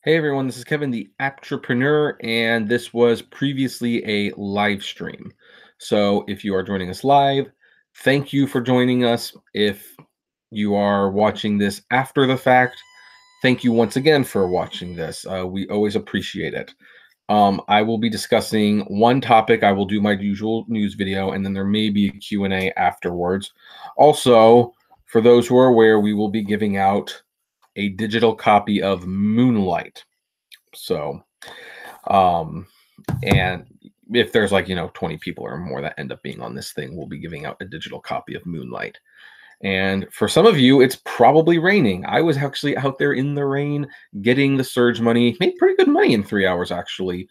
Hey everyone, this is Kevin, the entrepreneur, and this was previously a live stream. So if you are joining us live, thank you for joining us. If you are watching this after the fact, thank you once again for watching this. We always appreciate it. I will be discussing one topic. I will do my usual news video, and then there may be a Q&A afterwards. Also, for those who are aware, we will be giving out a digital copy of Moonlight. So, and if there's 20 people or more that end up being on this thing, we'll be giving out a digital copy of Moonlight. And for some of you, it's probably raining. I was actually out there in the rain getting the surge money, made pretty good money in 3 hours actually.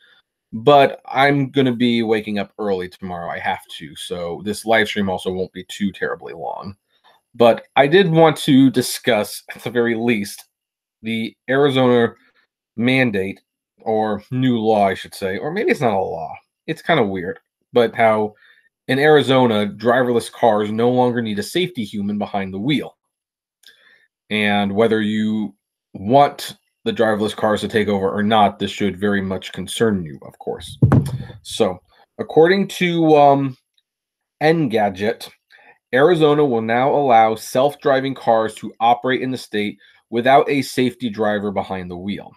But I'm going to be waking up early tomorrow. I have to. So this live stream also won't be too terribly long. But I did want to discuss, at the very least, the Arizona mandate or new law, I should say, or maybe it's not a law. It's kind of weird, but how in Arizona, driverless cars no longer need a safety human behind the wheel. And whether you want the driverless cars to take over or not, this should very much concern you, of course. So, according to Engadget, Arizona will now allow self-driving cars to operate in the state without a safety driver behind the wheel.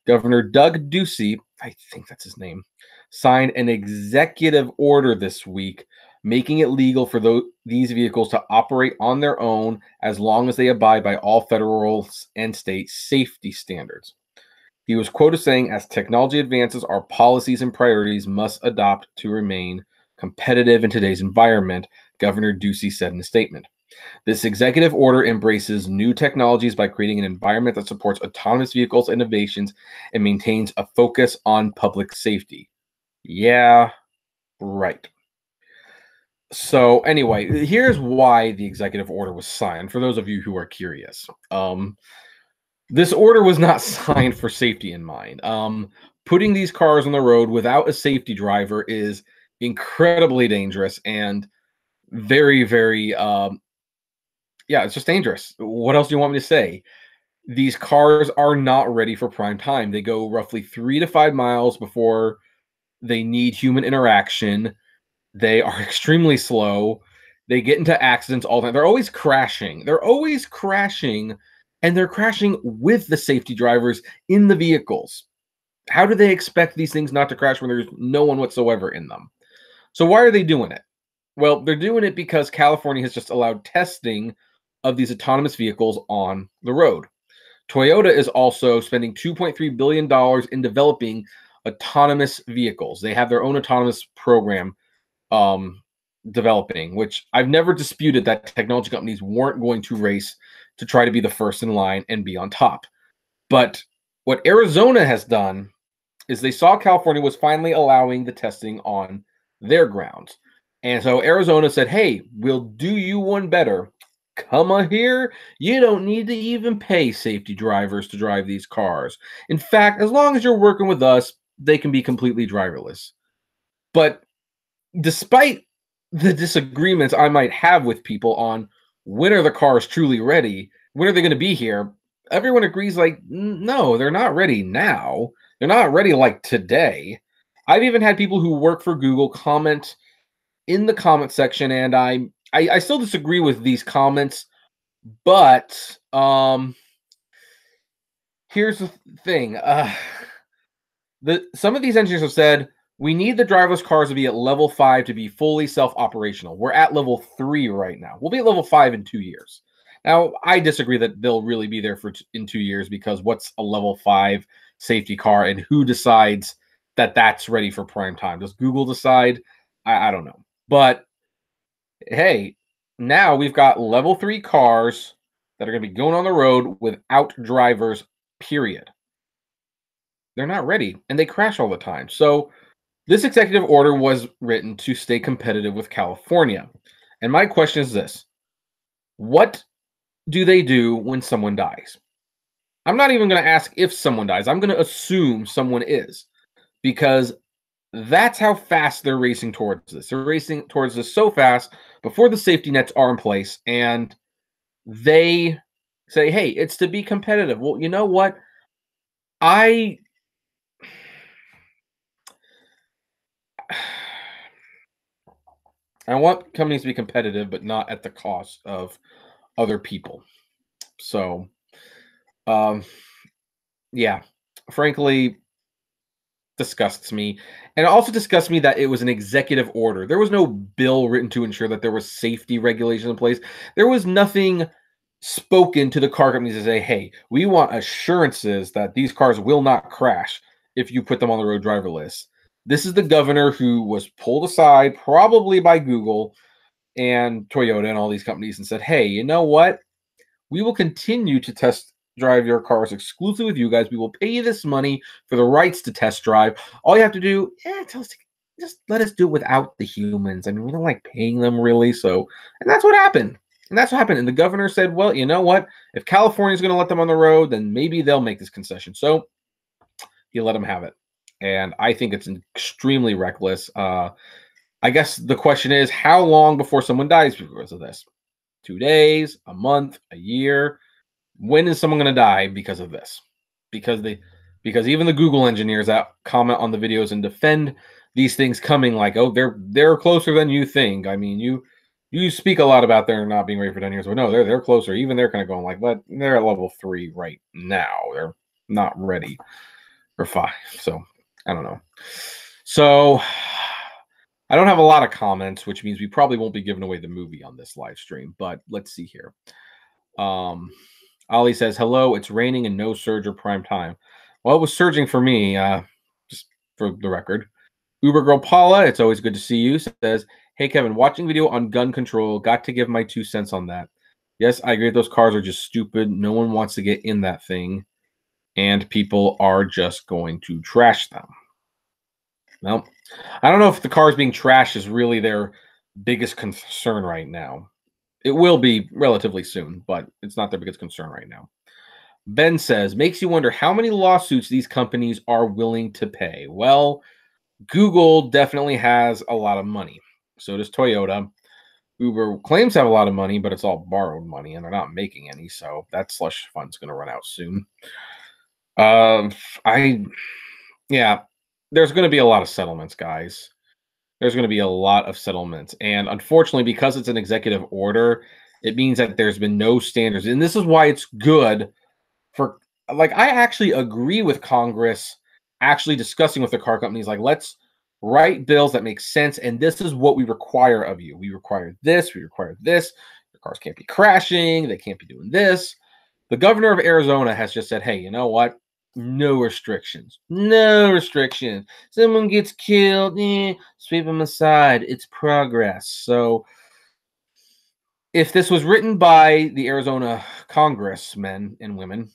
Governor Doug Ducey, I think that's his name, signed an executive order this week making it legal for these vehicles to operate on their own as long as they abide by all federal and state safety standards. He was quoted saying, "As technology advances, our policies and priorities must adopt to remain competitive in today's environment," Governor Ducey said in a statement. This executive order embraces new technologies by creating an environment that supports autonomous vehicles innovations and maintains a focus on public safety. Yeah, right. So anyway, here's why the executive order was signed, for those of you who are curious. This order was not signed for safety in mind. Putting these cars on the road without a safety driver is incredibly dangerous and very, very yeah, it's just dangerous. What else do you want me to say? These cars are not ready for prime time. They go roughly 3 to 5 miles before they need human interaction. They are extremely slow. They get into accidents all the time. They're always crashing. And they're crashing with the safety drivers in the vehicles. How do they expect these things not to crash when there's no one whatsoever in them? So why are they doing it? Well, they're doing it because California has just allowed testing of these autonomous vehicles on the road. Toyota is also spending $2.3 billion in developing autonomous vehicles. They have their own autonomous program developing, which I've never disputed that technology companies weren't going to race to try to be the first in line and be on top. But what Arizona has done is they saw California was finally allowing the testing on their grounds. And so Arizona said, "Hey, we'll do you one better. Come on here. You don't need to even pay safety drivers to drive these cars. In fact, as long as you're working with us, they can be completely driverless." But despite the disagreements I might have with people on when are the cars truly ready, when are they going to be here, everyone agrees no, they're not ready now. They're not ready like today. I've even had people who work for Google comment in the comment section, and I still disagree with these comments, but here's the thing. Some of these engineers have said we need the driverless cars to be at level 5 to be fully self-operational. We're at level 3 right now. We'll be at level 5 in 2 years. Now, I disagree that they'll really be there in 2 years, because what's a level 5 safety car, and who decides that that's ready for prime time? Does Google decide? I don't know. But hey, now we've got level 3 cars that are going to be going on the road without drivers, period. They're not ready, and they crash all the time. So this executive order was written to stay competitive with California. And my question is this: what do they do when someone dies? I'm not even going to ask if someone dies. I'm going to assume someone is, because that's how fast they're racing towards this. They're racing towards this so fast before the safety nets are in place, and they say, "Hey, it's to be competitive." Well, you know what? I I want companies to be competitive, but not at the cost of other people. So, um, yeah, frankly, disgusts me. And it also disgusts me that it was an executive order. There was no bill written to ensure that there was safety regulation in place. There was nothing spoken to the car companies to say, hey, we want assurances that these cars will not crash if you put them on the road driverless. This is the governor who was pulled aside, probably by Google and Toyota and all these companies, and said, hey, you know what? We will continue to test drive your cars exclusively with you guys. We will pay you this money for the rights to test drive. All you have to do, tell us to just let us do it without the humans. I mean, we don't like paying them really. So, and that's what happened. And that's what happened. And the governor said, well, you know what? If California's going to let them on the road, then maybe they'll make this concession. So he let them have it. And I think it's extremely reckless. I guess the question is, how long before someone dies because of this? 2 days, a month, a year? When is someone going to die because of this? Because because even the Google engineers that comment on the videos and defend these things coming like, oh, they're closer than you think. I mean, you speak a lot about they're not being ready for 10 years, but no, they're closer. Even they're kind of going like, but they're at level 3 right now. They're not ready for 5. So I don't know. So I don't have a lot of comments, which means we probably won't be giving away the movie on this live stream. But let's see here. Ollie says, hello, it's raining and no surge or prime time. Well, it was surging for me, just for the record. Uber Girl Paula, it's always good to see you, says, hey, Kevin, watching video on gun control, got to give my 2 cents on that. Yes, I agree. Those cars are just stupid. No one wants to get in that thing, and people are just going to trash them. Well, I don't know if the cars being trashed is really their biggest concern right now. It will be relatively soon, but it's not their biggest concern right now. Ben says, makes you wonder how many lawsuits these companies are willing to pay. Well, Google definitely has a lot of money. So does Toyota. Uber claims to have a lot of money, but it's all borrowed money and they're not making any. So that slush fund's going to run out soon. Uh, I, yeah, there's going to be a lot of settlements, guys. There's going to be a lot of settlements. And unfortunately, because it's an executive order, it means that there's been no standards. And this is why it's good for, like, I actually agree with Congress actually discussing with the car companies, like, let's write bills that make sense. And this is what we require of you. We require this. We require this. Your cars can't be crashing. They can't be doing this. The governor of Arizona has just said, hey, you know what? No restrictions. No restrictions. Someone gets killed, sweep them aside. It's progress. So if this was written by the Arizona congressmen and women,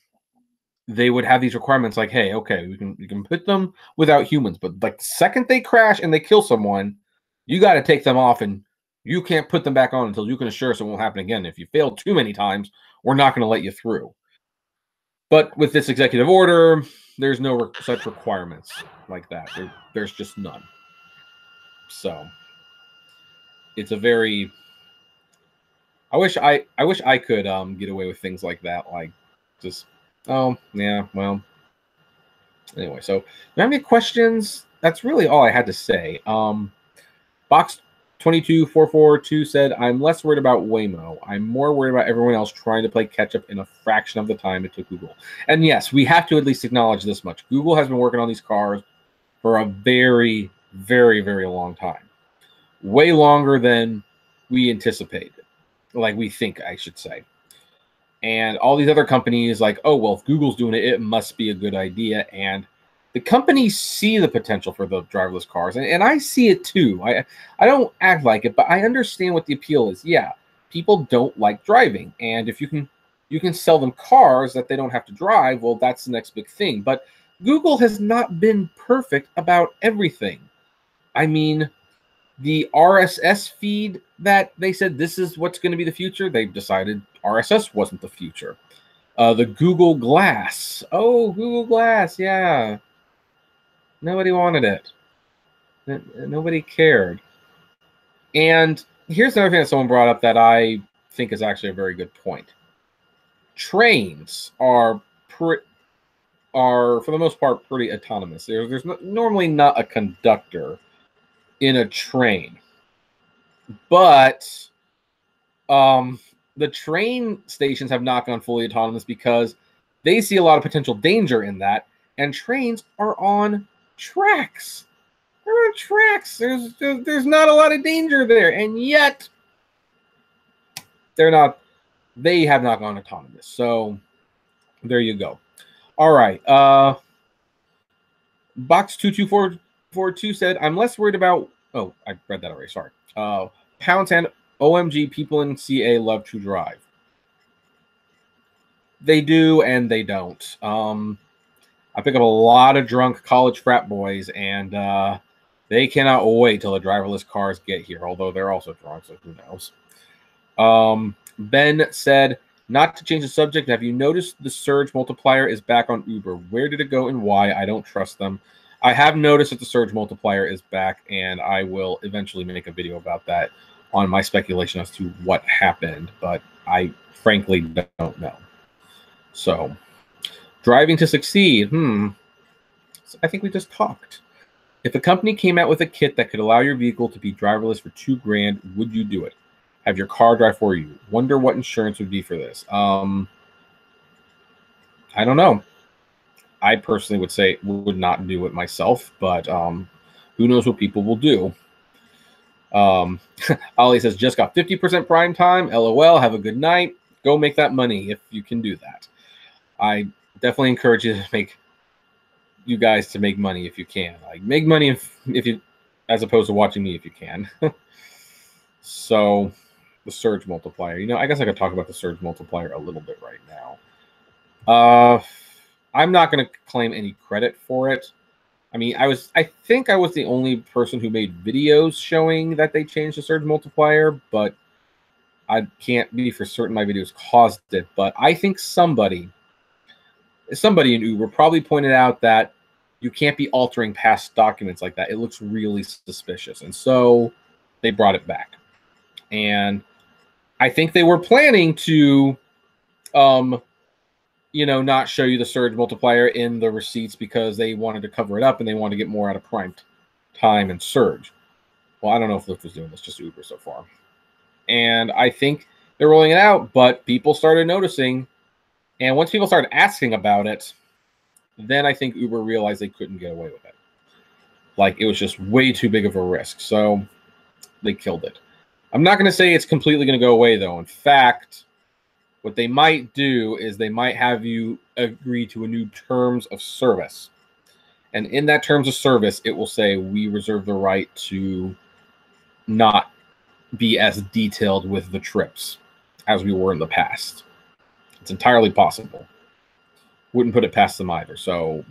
they would have these requirements like, hey, okay, we can put them without humans, but like the second they crash and they kill someone, you got to take them off and you can't put them back on until you can assure us it won't happen again. If you fail too many times, we're not going to let you through. But with this executive order, there's no such requirements like that. There's just none. So it's a very. I wish I could get away with things like that. Like just yeah, well. Anyway, so do you have any questions? That's really all I had to say. Box 22442 said, I'm less worried about Waymo. I'm more worried about everyone else trying to play catch up in a fraction of the time it took Google. And yes, we have to at least acknowledge this much. Google has been working on these cars for a very, very, very long time. Way longer than we anticipated. Like we think, I should say. And all these other companies, like, oh, well, if Google's doing it, it must be a good idea. And the companies see the potential for the driverless cars, and I see it too. I don't act like it, but I understand what the appeal is. Yeah, people don't like driving, and if you can sell them cars that they don't have to drive, well, that's the next big thing. But Google has not been perfect about everything. I mean, the RSS feed that they said this is what's going to be the future, they've decided RSS wasn't the future. The Google Glass. Oh, Google Glass, yeah. Nobody wanted it. Nobody cared. And here's another thing that someone brought up that I think is actually a very good point. Trains are are, for the most part, pretty autonomous. There's normally not a conductor in a train, but the train stations have not gone fully autonomous because they see a lot of potential danger in that, and trains are on tracks. They're on tracks. There's not a lot of danger there, and yet they have not gone autonomous. So there you go. All right. Box 22442 said, I'm less worried about, oh, I read that already, sorry. Pounds and OMG, people in CA love to drive. They do and they don't. I pick up a lot of drunk college frat boys, and they cannot wait till the driverless cars get here, although they're also drunk, so who knows. Ben said, not to change the subject, have you noticed the surge multiplier is back on Uber? Where did it go and why? I don't trust them. I have noticed that the surge multiplier is back, and I will eventually make a video about that on my speculation as to what happened, but I frankly don't know. So, driving to succeed. I think we just talked. If a company came out with a kit that could allow your vehicle to be driverless for $2,000, would you do it? Have your car drive for you? Wonder what insurance would be for this. I don't know. I personally would say would not do it myself, but who knows what people will do. Ali says, just got 50% prime time. LOL. Have a good night. Go make that money if you can do that. I definitely encourage you guys to make money if you can. Like, make money if you, as opposed to watching me if you can. So, the surge multiplier. You know, I guess I could talk about the surge multiplier a little bit right now. I'm not going to claim any credit for it. I mean, I think I was the only person who made videos showing that they changed the surge multiplier, but I can't be for certain my videos caused it. But I think somebody in Uber probably pointed out that you can't be altering past documents like that. It looks really suspicious. And so they brought it back. And I think they were planning to, not show you the surge multiplier in the receipts because they wanted to cover it up and they wanted to get more out of prime time and surge. Well, I don't know if Lyft was doing this, just Uber so far. And I think they're rolling it out, but people started noticing. And once people started asking about it, then I think Uber realized they couldn't get away with it. Like, it was just way too big of a risk. So they killed it. I'm not going to say it's completely going to go away, though. In fact, what they might do is they might have you agree to a new terms of service. And in that terms of service, it will say, we reserve the right to not be as detailed with the trips as we were in the past. It's entirely possible. Wouldn't put it past them either. So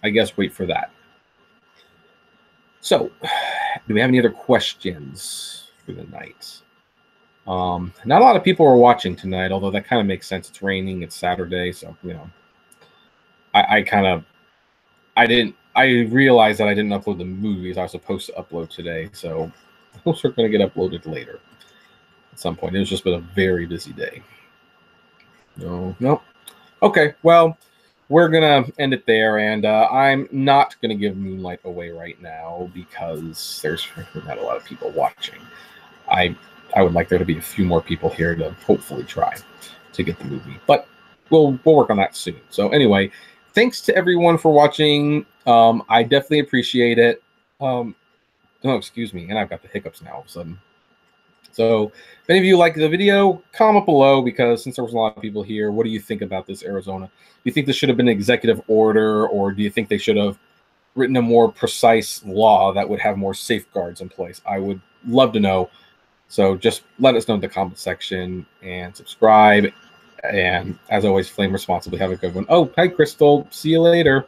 I guess wait for that. So, do we have any other questions for the night? Not a lot of people are watching tonight, although that kind of makes sense. It's raining. It's Saturday. So, I realized that I didn't upload the movies I was supposed to upload today. So those are going to get uploaded later at some point. It was just been a very busy day. No. Okay, well, we're going to end it there, and I'm not going to give Moonlight away right now because there's not a lot of people watching. I would like there to be a few more people here to hopefully try to get the movie, but we'll work on that soon. So anyway, thanks to everyone for watching. I definitely appreciate it. Oh, excuse me, and I've got the hiccups now all of a sudden. So if any of you like the video, comment below, because since there was a lot of people here, what do you think about this, Arizona? Do you think this should have been an executive order, or do you think they should have written a more precise law that would have more safeguards in place? I would love to know. So just let us know in the comment section and subscribe. And as always, flame responsibly. Have a good one. Oh, hi, Crystal. See you later.